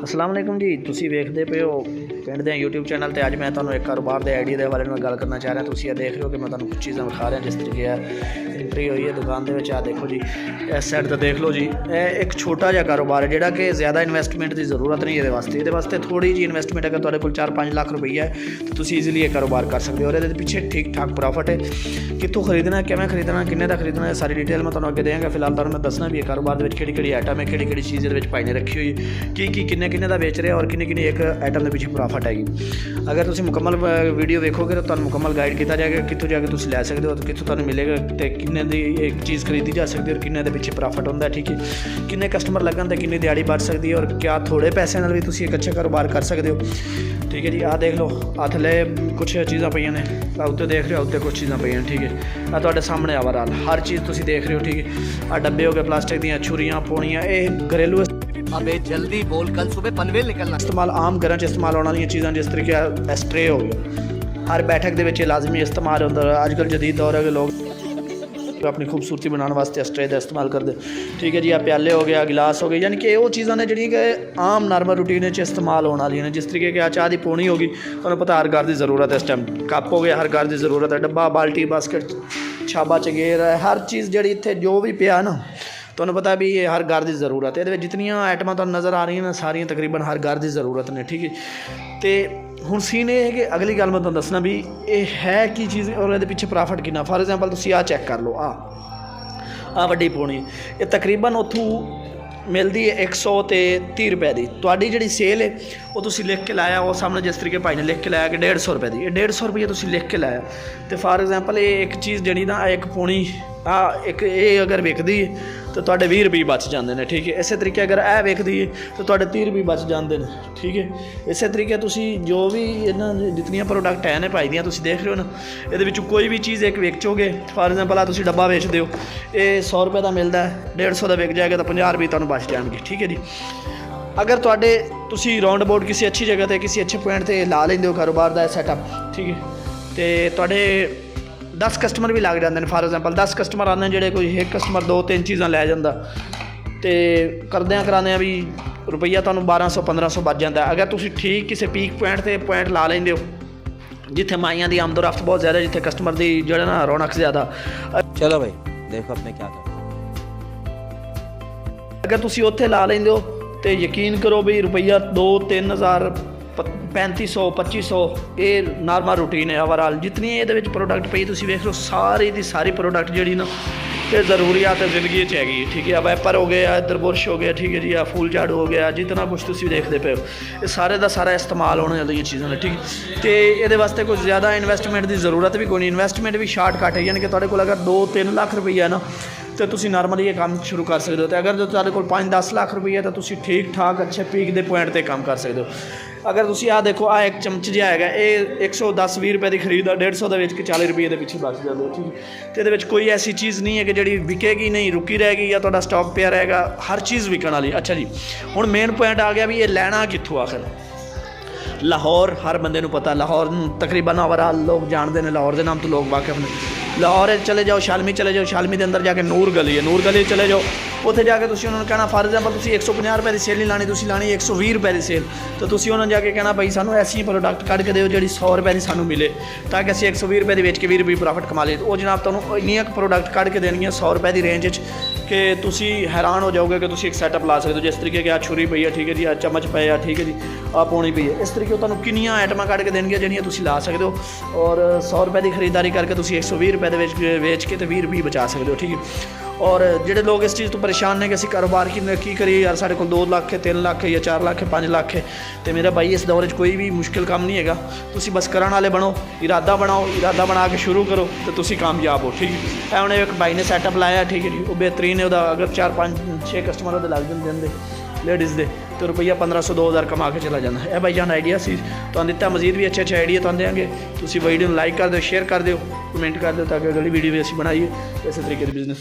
अस्सलाम वालेकुम जी, तुसी वेखदे पे हो पिंड दे यूट्यूब चैनल ते अज मैं तुहानूं एक कारोबार दे आइडिया दे बारे में गल करना चाह रहा। तुसी ये देख रहे हो कि मैं तुहानूं कुछ चीज़ां विखा रहा जिस तरीके एंट्री हुई है दुकान दे विच। आ देखो जी, इस साइड तो देख लो जी, एक छोटा जिहा कारोबार है जिहड़ा कि ज़्यादा इन्वेस्टमेंट की जरूरत नहीं ये वास्ते थोड़ी जी इन्वेस्टमेंट अगर तुहाडे कोल 4-5 लाख रुपया है तो तुसी ईजीली ये कारोबार कर सकते हो और ये पिछे ठीक ठाक प्रॉफिट है। कितों खरीदना है, किवें खरीदना, किन्ने दा खरीदना है, सारी डिटेल मैं तुहानूं अगे देंगा। फिलहाल तुहानूं मैं दसना भी ये कारोबार दे विच किहड़ी आइटम है, किहड़ी चीज़ दे विच भाई ने रखी हुई, की किन्ने दा बेच रहे और किन्नी एक आइटम के पीछे प्रॉफिट हैगी। अगर तुम मुकम्मल वीडियो देखोगे तो तुहानूं मुकम्मल गाइड किया जाएगा कितों जाके तुम लै सकते हो, कितों तुहानूं मिलेगा तो किन्ने दी एक चीज़ खरीदी जा सकती है और किन्ने दे पीछे प्रॉफिट होंदा है। ठीक है, किन्ने कस्टमर लगन तो किन्नी दिहाड़ी बढ़ सकती है और क्या थोड़े पैसे नाल भी तुसीं एक अच्छा कारोबार कर सकते हो। ठीक है जी, आ देख लो, आ थले कुछ चीज़ां पईयां ने, उत्ते देख रहे हो, उत्ते कुछ चीज़ां पईयां। ठीक है, आ तुहाडे सामने ओवरऑल हर चीज़ तुसीं देख रहे हो। ठीक है, आ डब्बे हो गए प्लास्टिक दियां, छुरियां पौणियां, ये घरेलू अबे जल्दी बोल, कल सुबह पनवेल निकलना। इस्तेमाल आम घर च इस्तेमाल होने वाली चीज़ां जिस तरीके स्ट्रे हो गया, हर बैठक के विच लाजमी इस्तेमाल होता है। अजकल जदीद दौर है कि लोग अपनी खूबसूरती बनाने वास्ते स्ट्रे का इस्तेमाल करते। ठीक है जी, आ प्याले हो गया, गिलास हो गए, यानी कि वो चीज़ां ने जिहड़ियां कि आम नॉर्मल रूटीन इस्तेमाल होने वाली ने। जिस तरीके की आ चाह की पौनी होगी, तुहानूं पता हर घर की ज़रूरत है इस टाइम। कप हो गया, हर घर की ज़रूरत है, डब्बा, बाल्टी, बास्केट, छाबा, चगेर, हर चीज़ जिहड़ी इत्थे जो भी पिया ना, तुहानूं पता भी ये हर घर की ज़रूरत है। ये जितनियां आइटमां तुहानूं नज़र आ रही हैं सारियां तकरीबन हर घर की ज़रूरत ने। ठीक है, तो हुण सीन ये है कि अगली गल मैं तुहानूं दसना भी ये है की चीज़ और ये पिछे प्रॉफिट कितना। फॉर एग्जाम्पल तुसीं आ चैक कर लो, आ वड्डी पौनी, ये तकरीबन उत्थों मिलती है 130 रुपए की। तुहाडी जिहड़ी सेल है वो तुसीं लिख के लाया, वो सामने जिस तरीके भाई ने लिख के लाया कि 150 रुपए की, ये 150 रुपये तुसीं लिख के लाया। तो फॉर एग्जाम्पल ये एक चीज़ जिहड़ी ना एक पौनी एक ये अगर विकदी है तो तुहाडे 20 रुपये बच जाते हैं। ठीक है, इस तरीके अगर यह विकदी है तो तुहाडे 30 रुपये बच जाते हैं। ठीक है, इस तरीके तुसीं जो भी इन्हां जितनियां प्रोडक्ट है ने भाई दियां तुसीं देख रहे हो ना, ये कोई भी चीज़ एक बेचोगे। फॉर एग्जाम्पल आ तुसीं डब्बा बेचदे हो, ये 100 रुपये का मिलता है, 150 का विक जाएगा तो 50 रुपये तुहानूं बच जाएंगे। ठीक है जी, अगर तुहाडे तुसीं राउंड अबाउट किसी अच्छी जगह पर किसी अच्छे पॉइंट पर ला लेंदे हो कारोबार का सैटअप, ठीक है, तो तुहाडे 10 कस्टमर भी लग जाते हैं। फॉर एग्जाम्पल 10 कस्टमर आते हैं, जोड़े कोई एक कस्टमर 2-3 चीज़ां लै जाता, तो करद्या कराद्या भी रुपया तुहानूं 1200-1500 बच जाता है। अगर तुसीं ठीक किसी पीक पॉइंट ला लेंदे हो जिथे माइयां की आमदोरफ्त बहुत ज़्यादा, जिथे कस्टमर की जो ना रौनक ज़्यादा। चलो भाई देखो अपने क्या कर, अगर तुसीं उत्थे ला लेंदे हो तो यकीन करो भी रुपया 2-3 हज़ार 3500-2500 ये नॉर्मल रूटीन है ओवरऑल। जितनी ये प्रोडक्ट पई तुसीं वेख लो, सारी दी सारी प्रोडक्ट जिहड़ी ना ये ज़रूरियात है ज़िंदगी च हैगी। ठीक है, वैपर हो गया, इधर बुरश हो गया, ठीक है जी, फूल झाड़ू हो गया, जितना कुछ तुसीं देखते पे हो ये सारे का सारा इस्तेमाल होने वाली चीज़ां ने। ठीक है, तो ये वास्ते कुछ ज़्यादा इन्वेस्टमेंट की ज़रूरत भी कोई नहीं, इन्वेस्टमेंट भी शार्टकट है। यानी कि तुहाडे कोल अगर 2-3 लाख रुपया है ना तो तुसीं नॉर्मली ये काम शुरू कर सकते हो। तो अगर जो तुहाडे कोल 5-10 लाख रुपया है तो तुसीं ठीक ठाक अच्छे पीक के पॉइंट पर काम कर सकते हो। अगर तुसीं आ देखो, आ एक चमच जिहा हैगा, ये 110-20 रुपए की खरीद है, 150 का बेच के 40 रुपये के पीछे बच जाते हो। ठीक है, तो ये कोई ऐसी चीज़ नहीं है कि जिहड़ी विकेगी नहीं, रुकी रहेगी या तुहाडा स्टॉक पिया रहेगा, हर चीज़ विकण वाली। अच्छा जी, हुण मेन पॉइंट आ गया भी ये लैना कित्थों आखिर। लाहौर हर बंदे नूं पता, लाहौर तकरीबन ओवरऑल लोग जानते हैं, लाहौर के नाम तो लोग वाकिफ ने। लाहौर चले जाओ, शालमी चले जाओ, शालमी के अंदर जाके नूर गली है, नूर गली चले जाओ, उत्थे जाके तुसीं उन्होंने कहना फॉर एग्जाम्पल तुसीं 150 रुपए की सेल नहीं लानी, तुसीं लानी 120 रुपए की सेल, तो तुसीं उन्होंने जाके कहना भाई सानू ऐसी प्रोडक्ट कढ़ के दिओ जिहड़ी 100 रुपए की सानू मिले, ताकि असीं 120 रुपए की बेच के 20 रुपये प्रॉफिट कमा लीए। वो जनाब तुहानूं इन्नियां प्रोडक्ट कढ़ के देनियां 100 रुपए की रेंज कि तुसीं हैरान हो जाओगे कि तुसीं एक सैटअप ला सकते हो। जिस तरीके की आ छुरी पई है, ठीक है जी, आ चम्मच पे है, ठीक है जी, आ पौनी पई है, इस तरीके तुहानूं किन्नियां आइटमां कढ़ के देणगियां जिहड़ियां तुसीं ला सकते हो और 100 रुपए की खरीदारी करके तुसीं 120 रुपए दे बेच के तो 20 रुपये बचा सकते हो। ठीक है, और जिहड़े लोग इस चीज़ तो परेशान ने कि असीं कारोबार की करिए यार, साढ़े कोल 2 लाख है, 3 लाख है या 4 लाख है, 5 लाख है, तो मेरा भाई इस दौर कोई भी मुश्किल काम नहीं है। तुसीं बस करन वाले बनो, इरादा बनाओ, इरादा बना के शुरू करो तो तुसीं कामयाब हो। ठीक है, हुण एक भाई ने सैटअप लाया, ठीक है जी, वो बेहतरीन है। अगर 4-5-6 कस्टमर वो लग जाते लेडीज़ दे तो रुपया 1500-2000 कमा के चला जाता है। भाई जान आइडिया सी तो दिता, मजीद भी अच्छे आइडिया तो देंगे। तुसीं वीडियो लाइक कर दो, शेयर कर दो, कमेंट कर दो, ताकि अगली वीडियो भी असीं बनाइए इस तरीके के बिजनेस।